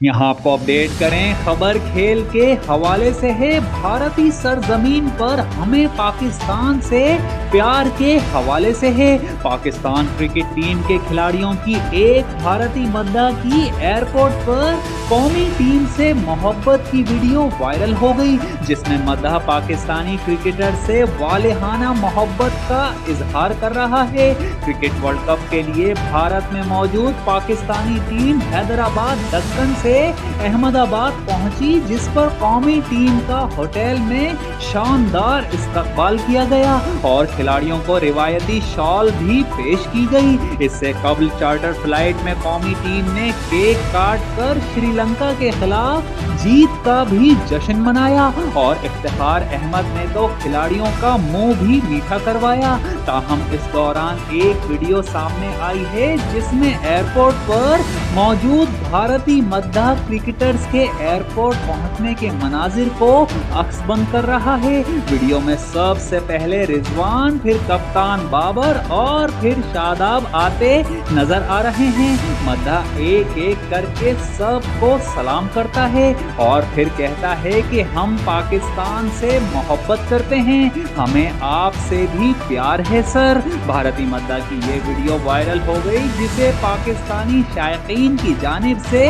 यहाँ आपको अपडेट करें, खबर खेल के हवाले से है। भारतीय सरजमीन पर हमें पाकिस्तान से प्यार के हवाले से है। पाकिस्तान क्रिकेट टीम के खिलाड़ियों की एक भारतीय मद्दा की एयरपोर्ट पर कौमी टीम से मोहब्बत की वीडियो वायरल हो गई, जिसमें मद्दा पाकिस्तानी क्रिकेटर से वालेहाना मोहब्बत का इजहार कर रहा है। क्रिकेट वर्ल्ड कप के लिए भारत में मौजूद पाकिस्तानी टीम हैदराबाद दक्कन से अहमदाबाद पहुंची, जिस पर कौमी टीम का होटल में शानदार इस्तकबाल किया गया और खिलाड़ियों को रिवायती शॉल भी पेश की गई। इससे कबल चार्टर फ्लाइट में कौमी टीम ने केक काट कर श्रीलंका के खिलाफ जीत का भी जश्न मनाया और इफ्तिखार अहमद ने तो खिलाड़ियों का मुंह भी मीठा करवाया। ताहम इस दौरान एक वीडियो सामने आई है, जिसमें एयरपोर्ट पर मौजूद भारतीय मद्दा क्रिकेटर्स के एयरपोर्ट पहुंचने के मनाजिर को अक्सबंद कर रहा है। वीडियो में सबसे पहले रिजवान, फिर कप्तान बाबर और फिर शादाब आते नजर आ रहे हैं। मद्दा एक एक करके सबको सलाम करता है और फिर कहता है कि हम पाकिस्तान से मोहब्बत करते हैं, हमें आपसे भी प्यार है सर। भारतीय मद्दा की ये वीडियो वायरल हो गई, जिसे पाकिस्तानी शायकीन की जानिब से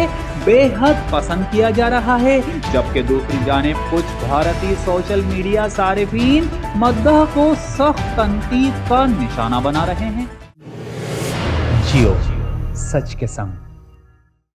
बेहद पसंद किया जा रहा है, जबकि दूसरी जानिब कुछ भारतीय सोशल मीडिया सारिफीन मद्दा को सख्त तनकीद का निशाना बना रहे हैं। जियो सच के संग।